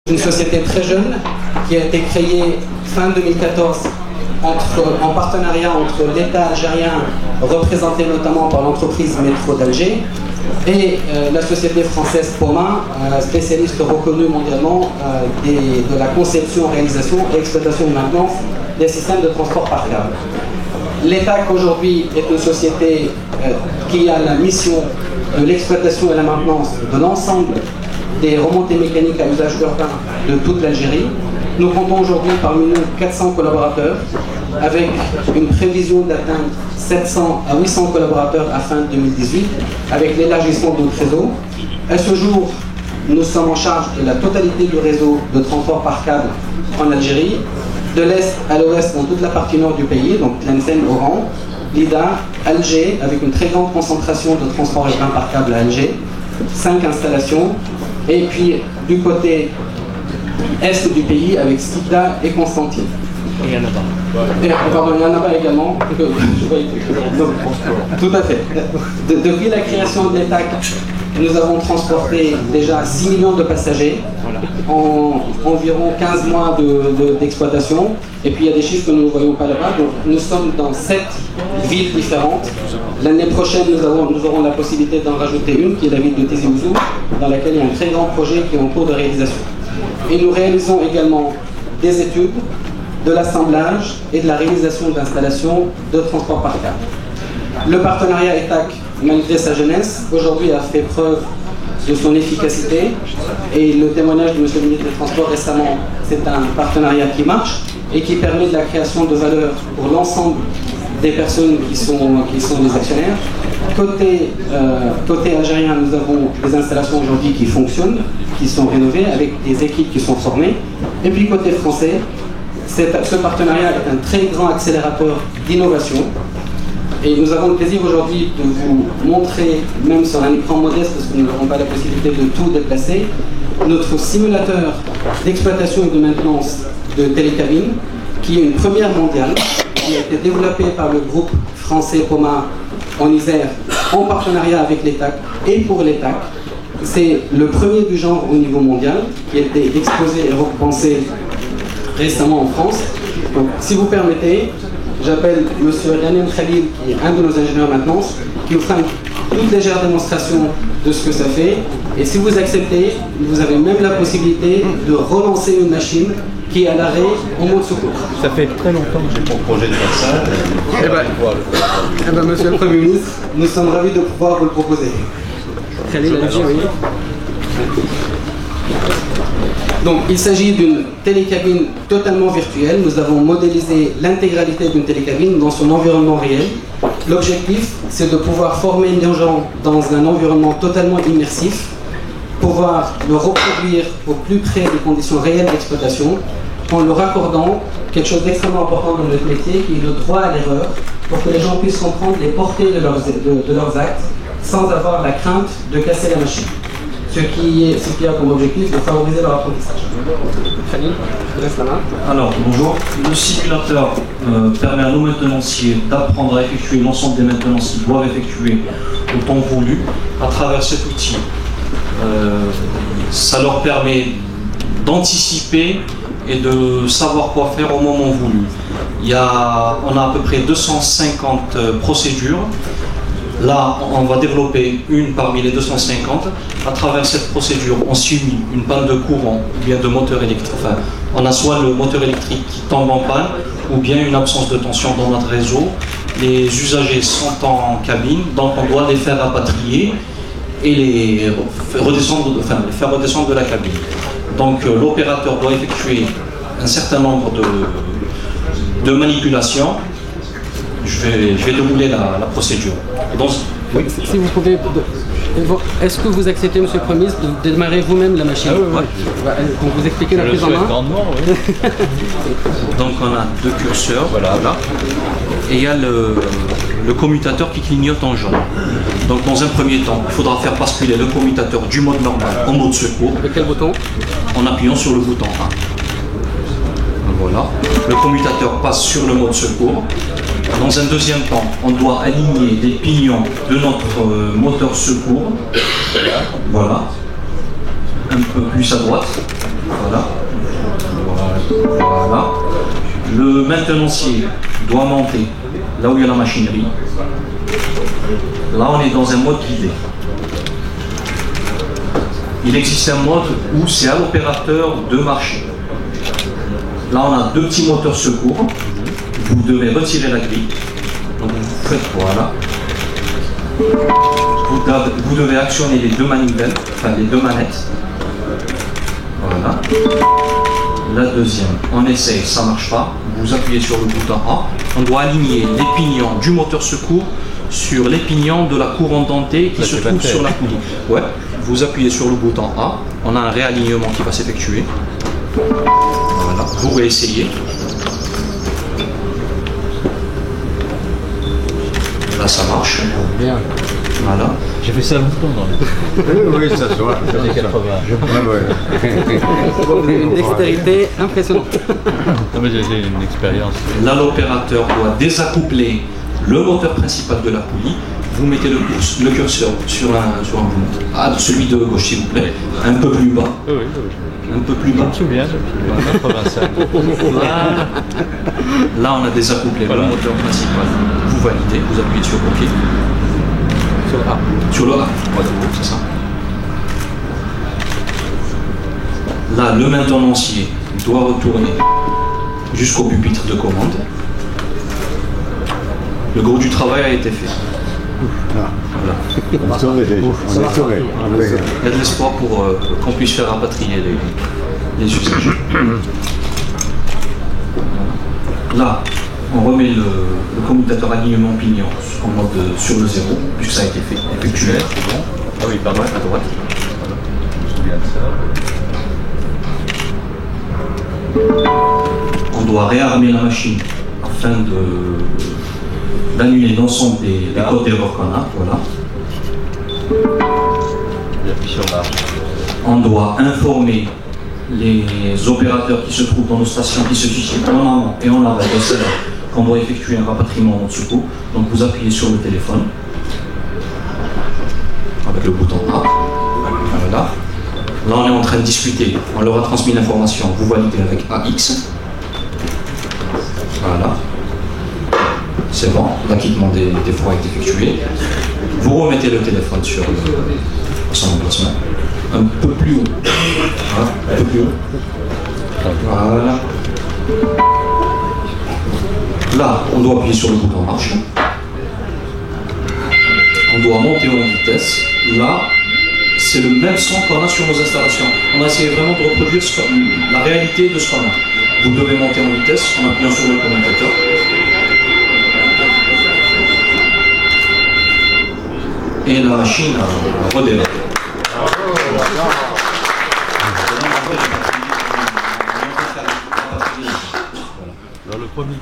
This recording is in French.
Une société très jeune qui a été créée fin 2014 en partenariat entre l'État algérien, représenté notamment par l'entreprise Métro d'Alger, et la société française Poma, spécialiste reconnue mondialement de la conception, réalisation, exploitation et maintenance des systèmes de transport par câble. L'ETAC aujourd'hui est une société qui a la mission de l'exploitation et la maintenance de l'ensemble des remontées mécaniques à usage urbain de toute l'Algérie. Nous comptons aujourd'hui parmi nous 400 collaborateurs, avec une prévision d'atteindre 700 à 800 collaborateurs à fin 2018, avec l'élargissement de notre réseau. À ce jour, nous sommes en charge de la totalité du réseau de transport par câble en Algérie, de l'est à l'ouest dans toute la partie nord du pays, donc Tlemcen, Oran, Lida, Alger, avec une très grande concentration de transport urbain par câble à Alger, 5 installations, et puis du côté est du pays avec Skikda et Constantine. Et Yanaba. Pardon, Yanaba également. Tout à fait. Depuis la création de l'ETAC, nous avons transporté déjà 6 millions de passagers en environ 15 mois d'exploitation. Et puis il y a des chiffres que nous ne voyons pas là-bas. Donc nous sommes dans 7 villes différentes. L'année prochaine, nous aurons la possibilité d'en rajouter une, qui est la ville de Tizi Ouzou, dans laquelle il y a un très grand projet qui est en cours de réalisation. Et nous réalisons également des études, de l'assemblage et de la réalisation d'installations de transport par câble. Le partenariat ETAC, malgré sa jeunesse, aujourd'hui a fait preuve de son efficacité, et le témoignage de M. le ministre des Transports récemment, c'est un partenariat qui marche et qui permet de la création de valeur pour l'ensemble des personnes qui sont des actionnaires. Côté algérien, nous avons des installations aujourd'hui qui fonctionnent, qui sont rénovées, avec des équipes qui sont formées. Et puis côté français, ce partenariat est un très grand accélérateur d'innovation. Et nous avons le plaisir aujourd'hui de vous montrer, même sur un écran modeste, parce que nous n'avons pas la possibilité de tout déplacer, notre simulateur d'exploitation et de maintenance de télécabine, qui est une première mondiale, qui a été développée par le groupe français Poma en Isère, en partenariat avec l'ETAC et pour l'ETAC. C'est le premier du genre au niveau mondial, qui a été exposé et repensé récemment en France. Donc, si vous permettez, j'appelle M. Yanin Khalil, qui est un de nos ingénieurs maintenance, qui vous fera une toute légère démonstration de ce que ça fait. Et si vous acceptez, vous avez même la possibilité de relancer une machine qui est à l'arrêt en mode secours. Ça fait très longtemps que j'ai pour projet de faire ça. Monsieur le Premier ministre, nous sommes ravis de pouvoir vous le proposer. Khalil, allez-y, oui. Donc, il s'agit d'une télécabine totalement virtuelle. Nous avons modélisé l'intégralité d'une télécabine dans son environnement réel. L'objectif, c'est de pouvoir former les gens dans un environnement totalement immersif, pouvoir le reproduire au plus près des conditions réelles d'exploitation, en leur accordant quelque chose d'extrêmement important dans notre métier, qui est le droit à l'erreur, pour que les gens puissent comprendre les portées de leurs actes, sans avoir la crainte de casser la machine. Ce qui a comme objectif de favoriser leur apprentissage. Khalil, je vous laisse la main. Alors, bonjour. Le simulateur permet à nos maintenanciers d'apprendre à effectuer l'ensemble des maintenances qu'ils doivent effectuer au temps voulu à travers cet outil. Ça leur permet d'anticiper et de savoir quoi faire au moment voulu. On a à peu près 250 procédures. Là, on va développer une parmi les 250. À travers cette procédure, on subit une panne de courant ou bien de moteur électrique. Enfin, on a soit le moteur électrique qui tombe en panne ou bien une absence de tension dans notre réseau. Les usagers sont en cabine, donc on doit les faire rapatrier et les faire redescendre de la cabine. Donc l'opérateur doit effectuer un certain nombre de manipulations. Je vais dérouler la procédure. Donc, oui. Si vous pouvez, est-ce que vous acceptez, Monsieur le Premier ministre, de démarrer vous-même la machine? Oui. Donc vous expliquez la prise en main. Oui. Donc on a deux curseurs, voilà. Et il y a le commutateur qui clignote en jaune. Donc dans un premier temps, il faudra faire basculer le commutateur du mode normal en mode secours. Avec quel bouton? En appuyant sur le bouton 1. Voilà. Le commutateur passe sur le mode secours. Dans un deuxième temps, on doit aligner les pignons de notre moteur secours. Voilà. Un peu plus à droite. Voilà. maintenancier doit monter là où il y a la machinerie. Là, on est dans un mode guidé. Il existe un mode où c'est à l'opérateur de marcher. Là, on a deux petits moteurs secours. Vous devez retirer la grille. Donc, vous faites voilà. Vous devez actionner les deux manivelles, enfin les deux manettes. Voilà. La deuxième, on essaye, ça ne marche pas. Vous appuyez sur le bouton A. On doit aligner les pignons du moteur secours sur les pignons de la couronne dentée qui se trouve sur la poulie. Ouais. Vous appuyez sur le bouton A. On a un réalignement qui va s'effectuer. Voilà. Vous réessayez. Là, ça marche. Bien. Voilà. J'ai fait ça longtemps dans les Oui, ça se voit. années 80. Vous avez une dextérité impressionnante. Non, mais j'ai une expérience. Là, l'opérateur doit désaccoupler le moteur principal de la poulie. Vous mettez le curseur sur un bout. Ah, celui de gauche, s'il vous plaît. Un peu plus bas. Oui, Un peu plus je bas. me souviens, 85. Là, on a désaccouplé Voilà. le moteur principal. Vous validez, vous appuyez sur OK. Sur A. Sur le A. Voilà, c'est ça. Là, le maintenancier doit retourner jusqu'au pupitre de commande. Le gros du travail a été fait. Voilà. On est sauvé déjà. On est sauvé. Il y a de l'espoir pour qu'on puisse faire rapatrier les usagers. Là, on remet le commutateur alignement pignon en mode sur le zéro, puisque ça a été fait, effectué. Ah oui, pardon. À droite. On doit réarmer la machine afin d'annuler l'ensemble des codes d'erreur qu'on a. Voilà. J'appuie sur la. On doit informer les opérateurs qui se trouvent dans nos stations qui se situent en amont et en aval de celle-là qu'on doit effectuer un rapatriement en mode secours. Donc vous appuyez sur le téléphone avec le bouton A. Voilà. Là on est en train de discuter. On leur a transmis l'information. Vous validez avec AX. Voilà. C'est bon. L'acquittement des frais est effectué. Vous remettez le téléphone sur son emplacement. Un peu plus haut. Voilà, un peu plus haut. Voilà. Là, on doit appuyer sur le bouton marche. On doit monter en vitesse. Là, c'est le même son qu'on a sur nos installations. On a essayé vraiment de reproduire la réalité de ce qu'on a. Vous devez monter en vitesse en appuyant sur le commutateur. Et la machine a redémarré. Alors le premier.